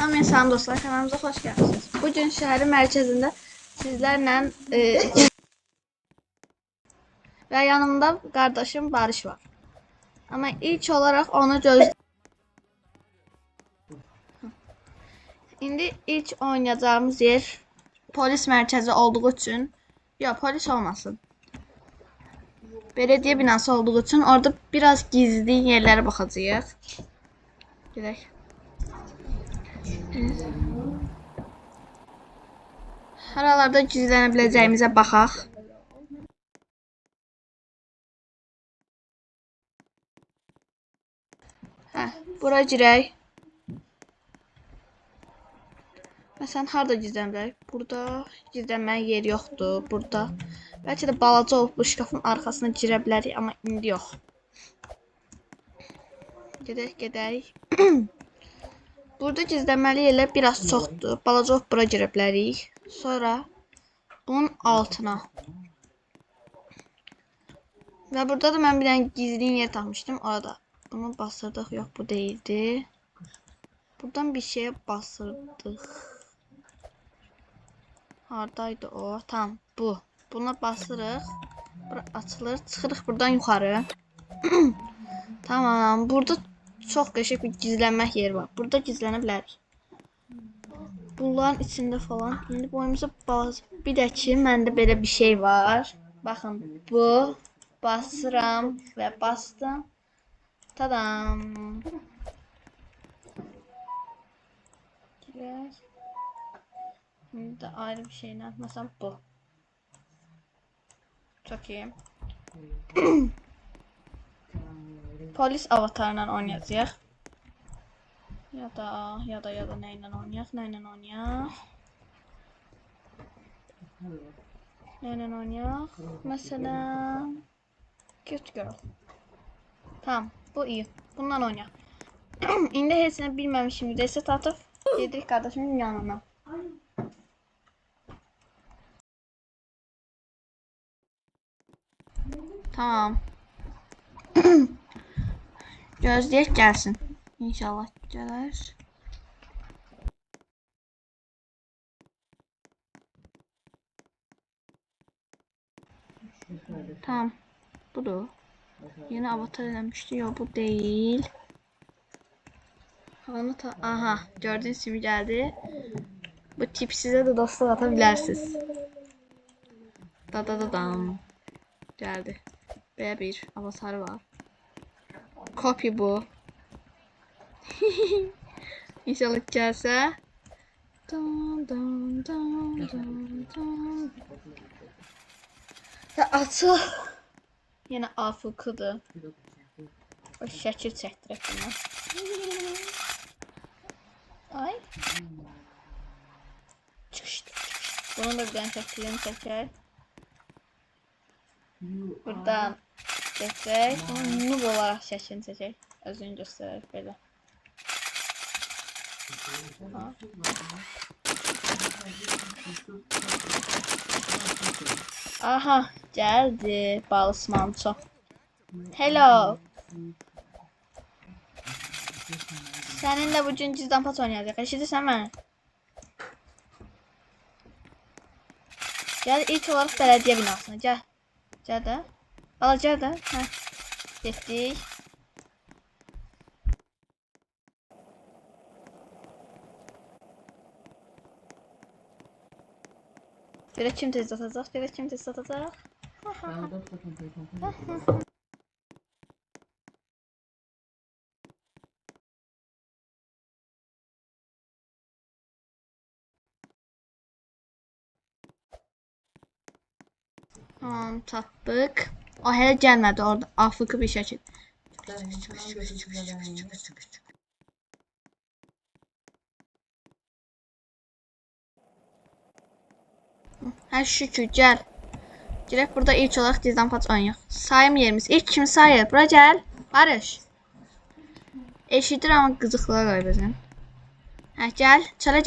Hamıya salam dostlar, kanalımıza xoş gəldiniz. Bugün şəhərin mərkəzində sizlərlə və yanımda qardaşım Barış var. Amma ilk olaraq onu İndi ilk oynayacağımız yer polis mərkəzi olduğu üçün, yox polis olmasın. Belediye binası olduğu için orada biraz gizli yerlere bakacağız. Gedək. Haralarda gizlənebiləcəyimizə baxaq. Bura girək. Məsələn, harda gizlənmək? Burada gizlənməyə yer yoxdur. Burada. Bəlkə də balaca olub bu şkafın arxasına girə bilərik, amma indi yox. Gedək. Burada gizlənməli yerlər biraz çoxdur. Balaca olub bura girə bilərik. Sonra bunun altına. Və burada da mən bir dənə gizli yer tapmışdım. Orada. Bunu basırdıq. Yox, bu değildi. Buradan bir şeye basırdık. Hardaydı o? Tamam, bu. Buna basırıq. Bura açılır. Çıxırıq buradan yuxarı. Tamam. Burada çox qəşəng bir gizlənmək yeri var. Burada gizlənə bilərik. Bunların içində falan. İndi boyumuza bir də ki, məndə belə bir şey var. Baxın, bu. Basıram və bastım. Tadam. Girək. Şimdi de ayrı bir şeyle atmasam bu. Çok iyi. Polis avatarıyla oynayacağıq. Ya da neyle oynayaq? Neyle oynayaq? Mesela Cute Girl. Tamam, bu iyi. Bundan oynayaq. İndi hepsini bilməmişim. Reset atıp gedirik kardeşimin yanına. Tamam. Gözleyek gelsin. İnşallah gelir. Tamam. Budur. Yeni avatar eləmişdi. Yok, bu değil. Aha, gördüğünüz gibi geldi. Bu tip size de dostluk atabilirsiniz. Dam. Geldi. Böyle bir avatar var. Copy bu. İnşallah gelse. Ya atı. Yine afıkıdır. O şəkil çəkdirək buna. Ay. Çıxışdı. Bunun da bir dənə şəklini çəkək. Buradan çəkək. Bunu noob olaraq şəklini çəkək. Özünü göstərək belə. Aha, gəldi balısmanço. Hello. Seninle bugün cüzdan pat oynayacaq. Eşidirsən məni? Gəl ilk olaraq belediye binasına. Gəl. Gəl də. Ala gəl də. Hə. Getdik. Görək kim tez atacaq. Tamam, tapdık. O hələ gəlmədi orada. Afıkı bir şəkil. Hə şükür, gəl. Girək burada ilk olaraq dizdən pat oynayaq. Sayım yerimiz. İlk kimi sayır. Bura gəl. Barış. Eşidir amma qızıqlığa qoy bizən. Hə, gəl. Çölə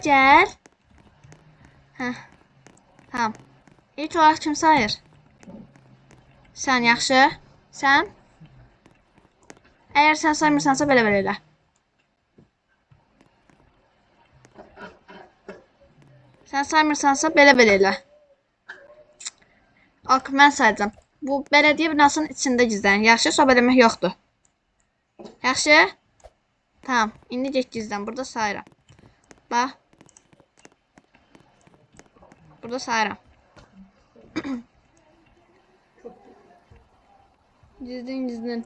gəl. Hə. Tamam. İlk olaraq kim sayır? Sən yaxşı. Sən? Əgər sən saymırsansa belə elə. Sən saymırsansa belə elə. Ok, mən sayacağım. Bu belediye binasının içində gizlənir. Yaxşı, söhbət eləmək yoxdur. Yaxşı? Tamam, indi get gizlən. Burada sayıram. Bax. Burada sayıram. Gizlin.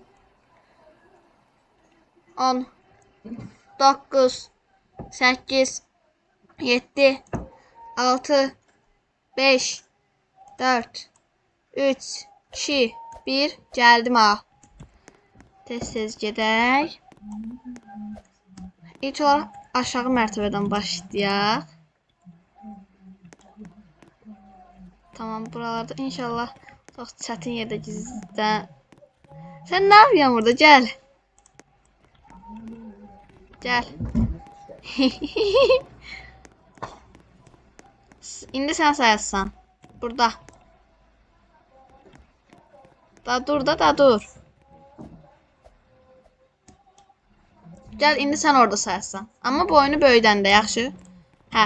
10 9 8 7 6 5 4 3 2 1 Gəldim ha. Tez gedək. İlk olaraq aşağı mərtəbədən başlayaq. Tamam, buralarda inşallah çox çətin yerdə gizlən. Sən nə yapıyorsun burada? Gəl. Gəl. İndi sən sayarsan. Burada. Da dur. Gəl, indi sən orada sayarsan. Amma boyunu böyüdəndə, yaxşı? Hə.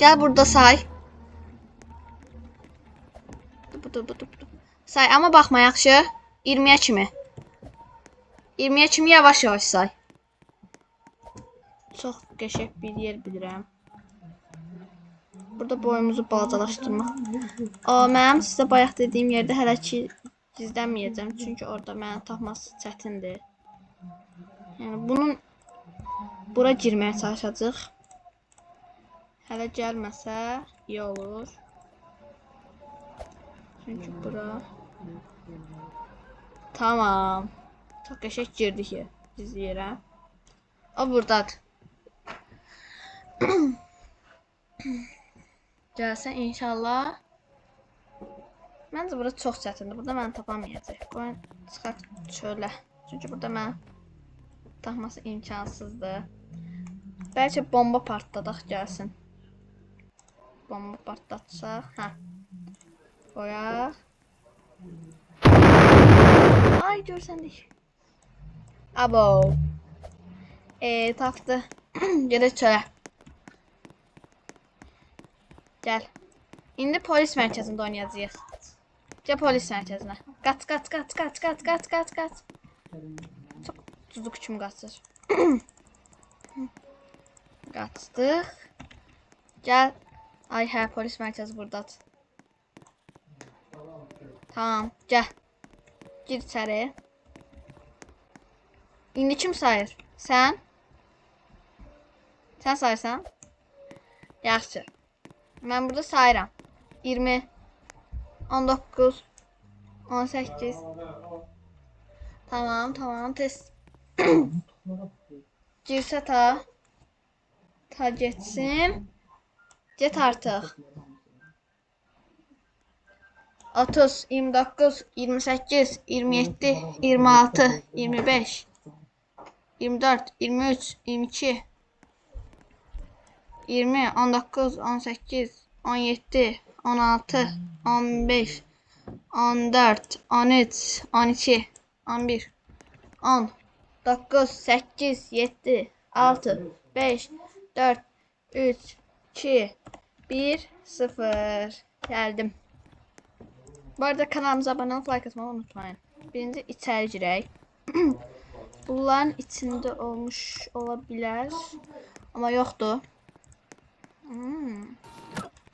Gəl burada say. Say, amma baxma, yaxşı? 20'ye kimi. 20'ye kimi yavaş say. Çox qəşəng bir yer bilirəm. Burada boyumuzu balacalaşdırmaq. Mənim sizə bayaq dediyim yerdə hələ ki gizlənməyəcəm. Çünki orada məni tapması çətindir. Yəni bunun bura girməyə çalışacaq. Hələ gəlməsə iyi olur. Çünki bura. Tamam. Çox qəşəng girdik ya. Gizli yerə. O buradadır. Gəlsə inşallah. Məncə bura çox çətindir. Burada məni tapamayacaq. Qoyun çıxart çölə. Çünki burada məni tapması imkansızdır. Bəlkə bomba partladaq gəlsin. Bomba partlatsaq. Hə. Qoyaq. Ay, görsəndik. Abo. Tapdı. Gedək çölə. Gəl. İndi polis mərkəzində oynayacağıq. Gəl polis mərkəzinə. Qaç. Çox cüzdük kimi qaçır. Qaçdıq. Gəl. Ay hə, polis mərkəzi buradadır. Tamam, gəl. Gir içəri. İndi kim sayır? Sən? Sən sayırsan? Yaxşı. Mən burada sayıram. 20 19 18 Tamam, test. Girsə ta geçsin. Get artıq. 30 29 28 27 26 25 24 23 22 20 19 18 17 16 15 14 13 12 11 10 9 8 7 6 5 4 3 2 1 0 Gəldim. Bu arada kanalımıza abone olup like atmayı unutmayın. Birinci içeri girək. Bunların içində olmuş olabilir. Ama yoktu.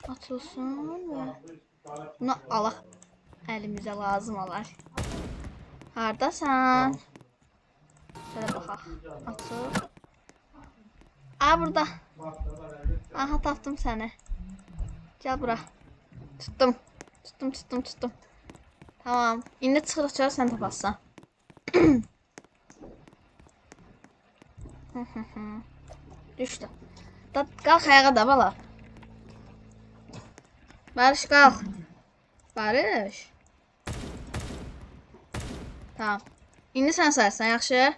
Atılsın ve bunu alaq. Əlimizə lazım olar. Hardasan? Şöyle baxaq. Açıl. Aa, burada. Aha, tapdım səni. Gel bura. Tuttum. Tamam. İndi çıxırıq çölə, sən tapassan. Düşdü. Qalx ayağa da bala. Barış, qalx. Barış. Tamam. İndi sən sayırsan, yaxşı?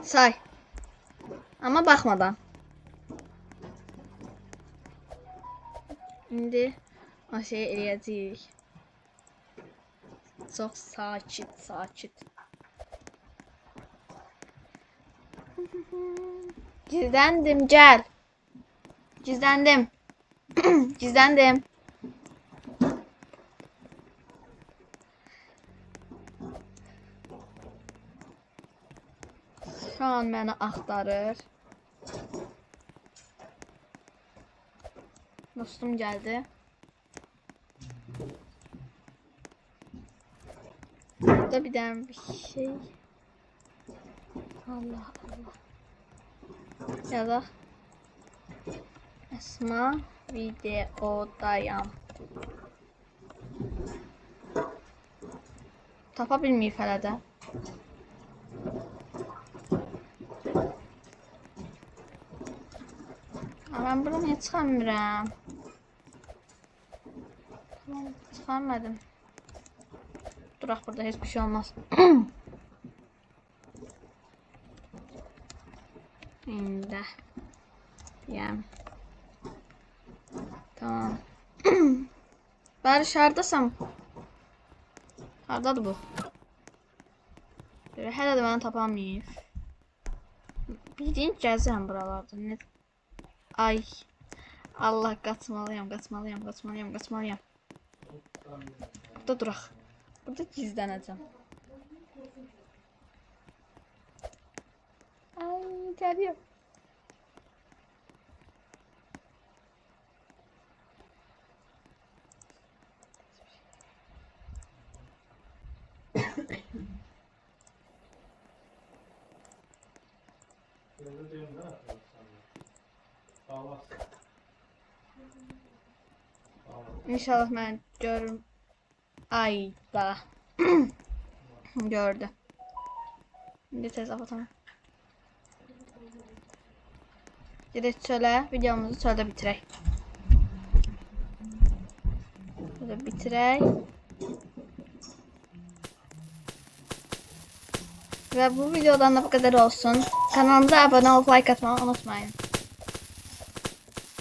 Say. Ama baxmadan. İndi o şey eləyəcəyik. Çox sakit. Gizlendim, gel. Gizlendim. Gizlendim. Şu an beni axtarır. Dostum geldi. Burada bir tane bir şey. Allah Allah. Ya da Esma videodayım. Tapa bilmeyip hələ də. Ben buradan niye çıkamıyorum? Tamam, çıkamadım. Durak burada hiçbir şey olmaz. Şimdi. Yani. Tamam. Barış haradasam. Haradadır bu? Hələ də bəni tapamayıb. Bildiğin gəzirəm buralarda. Ne? Ay. Allah, qaçmalıyam. Burada duraq. Burada gizlənəcəm. Ay, gəlir. İnşallah mən görürüm. Ay da. Gördü. Şimdi tez atalım. Gedək çölə, videomuzu çöldə bitirək. Çöldə bitirək. Və bu videodan da bu qədər olsun. Kanalımıza abunə olub like atmayı unutmayın.